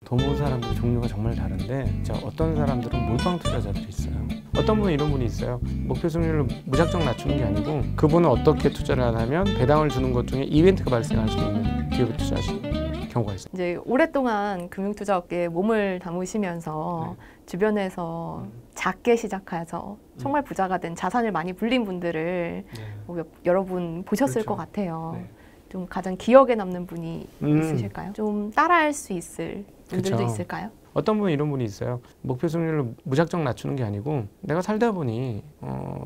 돈 모은 사람들 종류가 정말 다른데 어떤 사람들은 몰빵 투자자들이 있어요. 어떤 분은 이런 분이 있어요. 목표 수익률을 무작정 낮추는 게 아니고 그분은 어떻게 투자를 하냐면 배당을 주는 것 중에 이벤트가 발생할 수 있는 기업에 투자하시는 경우가 있어요. 이제 오랫동안 금융투자업계에 몸을 담으시면서 주변에서 작게 시작해서 정말 부자가 된 자산을 많이 불린 분들을 여러분 보셨을 것 같아요. 좀 가장 기억에 남는 분이 있으실까요? 좀 따라할 수 있을 분들도 있을까요? 어떤 분은 이런 분이 있어요. 목표 수익률을 무작정 낮추는 게 아니고 내가 살다 보니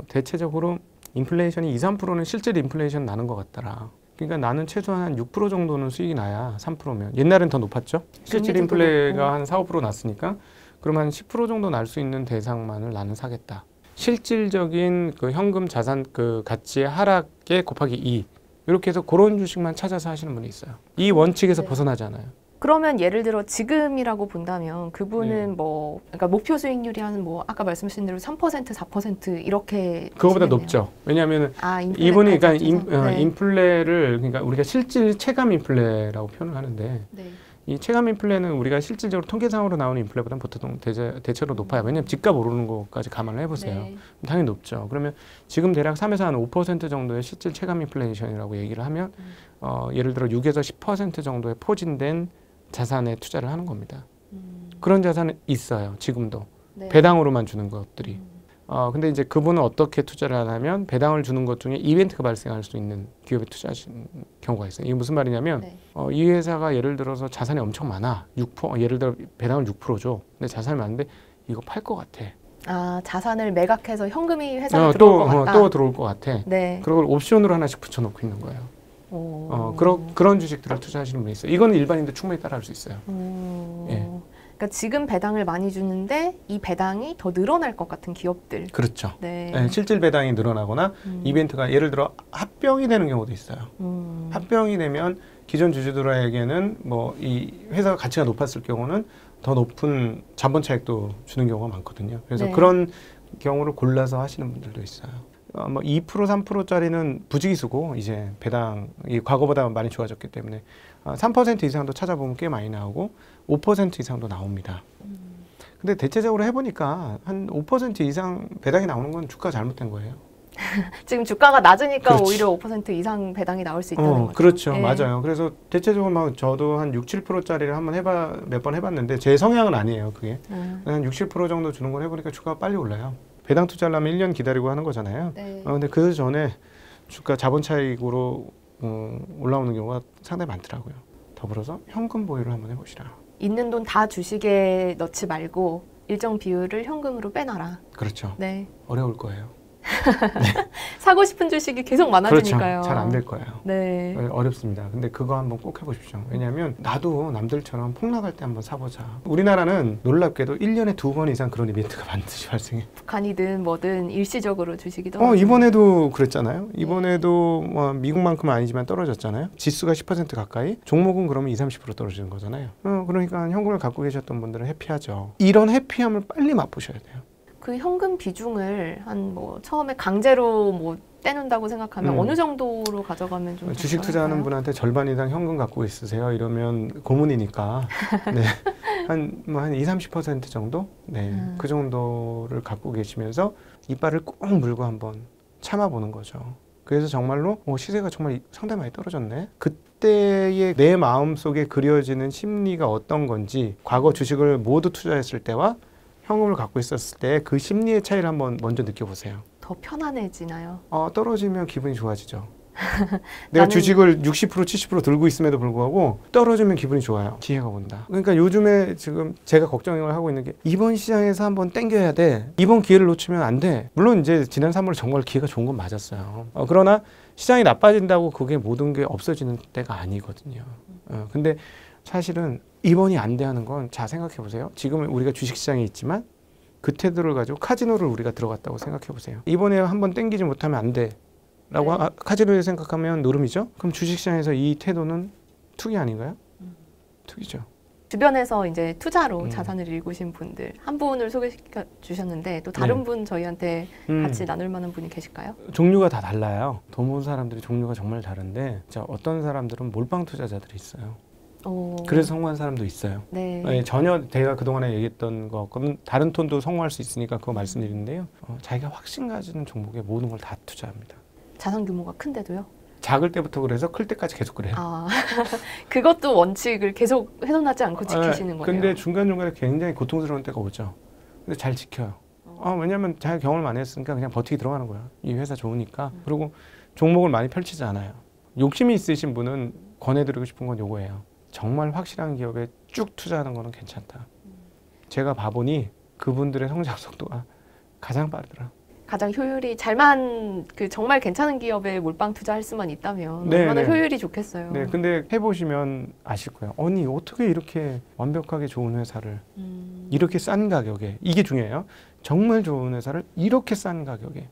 대체적으로 인플레이션이 2, 3%는 실제로 인플레이션 나는 것 같더라. 그러니까 나는 최소한 한 6% 정도는 수익이 나야 3%면. 옛날엔 더 높았죠. 실질 인플레가 한 4, 5% 났으니까 그러면 한 10% 정도 날 수 있는 대상만을 나는 사겠다. 실질적인 그 현금 자산 그 가치의 하락에 곱하기 2 이렇게 해서 그런 주식만 찾아서 하시는 분이 있어요. 이 원칙에서 벗어나지 않아요. 그러면 예를 들어 지금이라고 본다면 그분은 그러니까 목표 수익률이 한 아까 말씀하신 대로 3%, 4% 이렇게 그거보다 되시겠네요. 높죠. 왜냐하면 이분이 그러니까 인플레를 그러니까 우리가 실질 체감 인플레라고 표현을 하는데 이 체감 인플레는 우리가 실질적으로 통계상으로 나오는 인플레보다 보통 대체로 높아요. 왜냐하면 집값 오르는 것까지 감안을 해보세요. 당연히 높죠. 그러면 지금 대략 3에서 한 5% 정도의 실질 체감 인플레이션이라고 얘기를 하면 예를 들어 6에서 10% 정도의 포진된 자산에 투자를 하는 겁니다. 그런 자산은 있어요. 지금도. 배당으로만 주는 것들이. 근데 이제 그분은 어떻게 투자를 하냐면 배당을 주는 것 중에 이벤트가 발생할 수 있는 기업에 투자하시는 경우가 있어요. 이게 무슨 말이냐면 이 회사가 예를 들어서 자산이 엄청 많아. 6%, 예를 들어 배당을 6% 줘. 근데 자산이 많은데 이거 팔 것 같아. 아, 자산을 매각해서 현금이 회사에 들어올 것 같다. 또 들어올 것 같아. 그걸 옵션으로 하나씩 붙여놓고 있는 거예요. 그런 주식들을 투자하시는 분이 있어요. 이건 일반인도 충분히 따라할 수 있어요. 그러니까 지금 배당을 많이 주는데 이 배당이 더 늘어날 것 같은 기업들. 그렇죠. 실질 배당이 늘어나거나 이벤트가 예를 들어 합병이 되는 경우도 있어요. 합병이 되면 기존 주주들에게는 이 회사가 가치가 높았을 경우는 더 높은 자본 차익도 주는 경우가 많거든요. 그래서 그런 경우를 골라서 하시는 분들도 있어요. 2%, 3%짜리는 부지기수고 이제 배당이 과거보다 많이 좋아졌기 때문에 3% 이상도 찾아보면 꽤 많이 나오고 5% 이상도 나옵니다. 근데 대체적으로 해보니까 한 5% 이상 배당이 나오는 건 주가가 잘못된 거예요. 지금 주가가 낮으니까 오히려 5% 이상 배당이 나올 수 있다는 거죠. 그렇죠. 맞아요. 그래서 대체적으로 저도 한 6, 7%짜리를 한번 몇 번 해봤는데 제 성향은 아니에요. 그게. 한 60, 70% 정도 주는 걸 해보니까 주가가 빨리 올라요. 배당 투자를 하면 1년 기다리고 하는 거잖아요. 근데 그 전에 주가 자본 차익으로 올라오는 경우가 상당히 많더라고요. 더불어서 현금 보유를 한번 해보시라. 있는 돈 다 주식에 넣지 말고 일정 비율을 현금으로 빼놔라. 그렇죠. 어려울 거예요. 사고 싶은 주식이 계속 많아지니까요. 그렇죠. 잘 안 될 거예요. 어렵습니다. 근데 그거 한번 꼭 해보십시오. 왜냐하면 나도 남들처럼 폭락할 때 한번 사보자. 우리나라는 놀랍게도 1년에 2번 이상 그런 이벤트가 반드시 발생해. 북한이든 뭐든 일시적으로 주식이 떨어져. 이번에도 그랬잖아요. 이번에도 미국만큼은 아니지만 떨어졌잖아요. 지수가 10% 가까이. 종목은 그러면 20, 30% 떨어지는 거잖아요. 그러니까 현금을 갖고 계셨던 분들은 해피하죠. 이런 해피함을 빨리 맛보셔야 돼요. 그 현금 비중을 한 처음에 강제로 떼는다고 생각하면 어느 정도로 가져가면 좀 주식 투자하는 분한테 절반 이상 현금 갖고 있으세요? 이러면 고문이니까 한 2, 30% 정도? 그 정도를 갖고 계시면서 이빨을 꼭 물고 한번 참아보는 거죠. 그래서 정말로 시세가 정말 상당히 많이 떨어졌네. 그때의 내 마음속에 그려지는 심리가 어떤 건지 과거 주식을 모두 투자했을 때와 현금을 갖고 있었을 때 그 심리의 차이를 한번 먼저 느껴보세요. 더 편안해지나요? 떨어지면 기분이 좋아지죠. 내가 주식을 60%, 70% 들고 있음에도 불구하고 떨어지면 기분이 좋아요. 기회가 온다. 그러니까 요즘에 지금 제가 걱정을 하고 있는 게 이번 시장에서 한번 땡겨야 돼. 이번 기회를 놓치면 안 돼. 물론 이제 지난 3월 정말 기회가 좋은 건 맞았어요. 그러나 시장이 나빠진다고 그게 모든 게 없어지는 때가 아니거든요. 근데 사실은 이번이 안 돼 하는 건 자 생각해 보세요. 지금 우리가 주식시장에 있지만 그 태도를 가지고 카지노를 우리가 들어갔다고 생각해 보세요. 이번에 한번 땡기지 못하면 안 돼 라고 카지노에 생각하면 노름이죠. 그럼 주식시장에서 이 태도는 투기 아닌가요? 투기죠. 주변에서 이제 투자로 자산을 일구신 분들 한 분을 소개시켜 주셨는데 또 다른 분 저희한테 같이 나눌 만한 분이 계실까요? 종류가 다 달라요. 돈 모은 사람들이 종류가 정말 다른데 어떤 사람들은 몰빵 투자자들이 있어요. 그래서 성공한 사람도 있어요. 네. 네, 전혀 제가 그동안에 얘기했던 것과는 다른 톤도 성공할 수 있으니까 그거 말씀드리는데요. 자기가 확신 가지는 종목에 모든 걸 다 투자합니다. 자산 규모가 큰데도요? 작을 때부터 그래서 클 때까지 계속 그래요. 그것도 원칙을 계속 해놓지 않고 지키시는 거예요? 근데 중간중간에 굉장히 고통스러운 때가 오죠. 근데 잘 지켜요. 왜냐하면 자기가 경험을 많이 했으니까 그냥 버티기 들어가는 거야. 이 회사 좋으니까. 그리고 종목을 많이 펼치지 않아요. 욕심이 있으신 분은 권해드리고 싶은 건 요거예요. 정말 확실한 기업에 쭉 투자하는 거는 괜찮다. 제가 봐보니 그분들의 성장 속도가 가장 빠르더라. 가장 효율이 정말 괜찮은 기업에 몰빵 투자할 수만 있다면 얼마나 효율이 좋겠어요. 네, 근데 해보시면 아실 거예요. 아니 어떻게 이렇게 완벽하게 좋은 회사를 이렇게 싼 가격에, 이게 중요해요. 정말 좋은 회사를 이렇게 싼 가격에.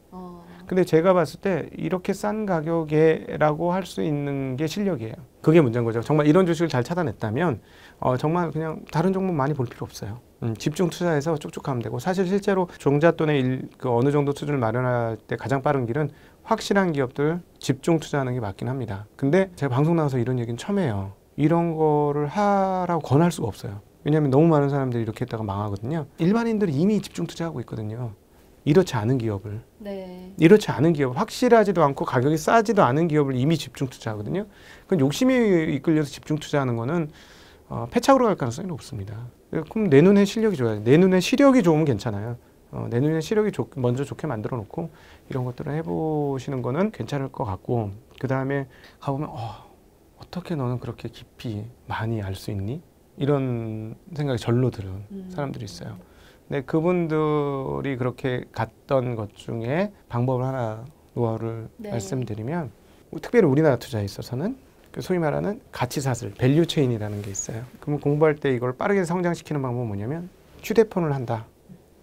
근데 제가 봤을 때 이렇게 싼 가격에라고 할 수 있는 게 실력이에요. 그게 문제인 거죠. 정말 이런 주식을 잘 찾아냈다면 정말 그냥 다른 종목 많이 볼 필요 없어요. 집중 투자해서 쭉쭉 가면 되고, 사실 실제로 종잣돈의 그 어느 정도 수준을 마련할 때 가장 빠른 길은 확실한 기업들 집중 투자하는 게 맞긴 합니다. 근데 제가 방송 나와서 이런 얘기는 처음 해요. 이런 거를 하라고 권할 수가 없어요. 왜냐하면 너무 많은 사람들이 이렇게 했다가 망하거든요. 일반인들이 이미 집중 투자하고 있거든요. 이렇지 않은 기업을. 네. 이렇지 않은 기업, 확실하지도 않고 가격이 싸지도 않은 기업을 이미 집중 투자하거든요. 그건 욕심이 이끌려서 집중 투자하는 거는 패착으로 갈 가능성이 높습니다. 그럼 내 눈에 실력이 좋아요. 내 눈에 시력이 좋으면 괜찮아요. 내 눈에 시력이 먼저 좋게 만들어 놓고 이런 것들을 해보시는 거는 괜찮을 것 같고, 그 다음에 가보면 어떻게 너는 그렇게 깊이 많이 알 수 있니? 이런 생각이 절로 드는 사람들이 있어요. 근데 그분들이 그렇게 갔던 것 중에 방법을 하나, 노하우를 말씀드리면, 특별히 우리나라 투자에 있어서는 소위 말하는 가치사슬, 밸류 체인이라는 게 있어요. 그러면 공부할 때 이걸 빠르게 성장시키는 방법은 뭐냐면, 휴대폰을 한다.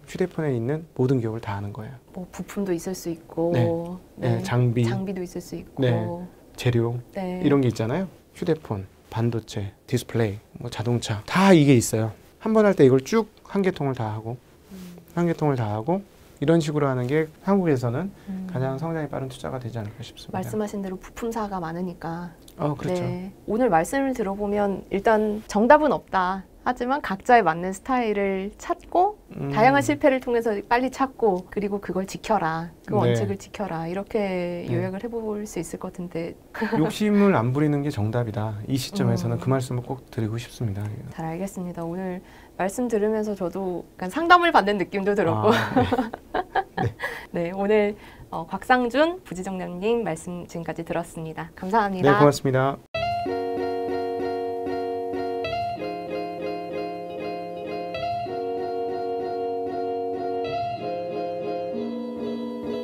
휴대폰에 있는 모든 기업을 다 아는 거예요. 뭐 부품도 있을 수 있고, 장비도 있을 수 있고, 재료 이런 게 있잖아요. 휴대폰, 반도체, 디스플레이, 뭐 자동차 다 이게 있어요. 한 번 할 때 이걸 쭉 한 개통을 다 하고 이런 식으로 하는 게 한국에서는 가장 성장이 빠른 투자가 되지 않을까 싶습니다. 말씀하신 대로 부품사가 많으니까. 그렇죠. 네. 오늘 말씀을 들어보면 일단 정답은 없다. 하지만 각자에 맞는 스타일을 찾고 다양한 실패를 통해서 빨리 찾고, 그리고 그걸 지켜라. 그 원칙을 지켜라. 이렇게 요약을 해볼 수 있을 것 같은데. 욕심을 안 부리는 게 정답이다. 이 시점에서는 그 말씀을 꼭 드리고 싶습니다. 잘 알겠습니다. 오늘 말씀 들으면서 저도 약간 상담을 받는 느낌도 들었고. 네, 오늘 곽상준 부지정량님 말씀 지금까지 들었습니다. 감사합니다. 네, 고맙습니다.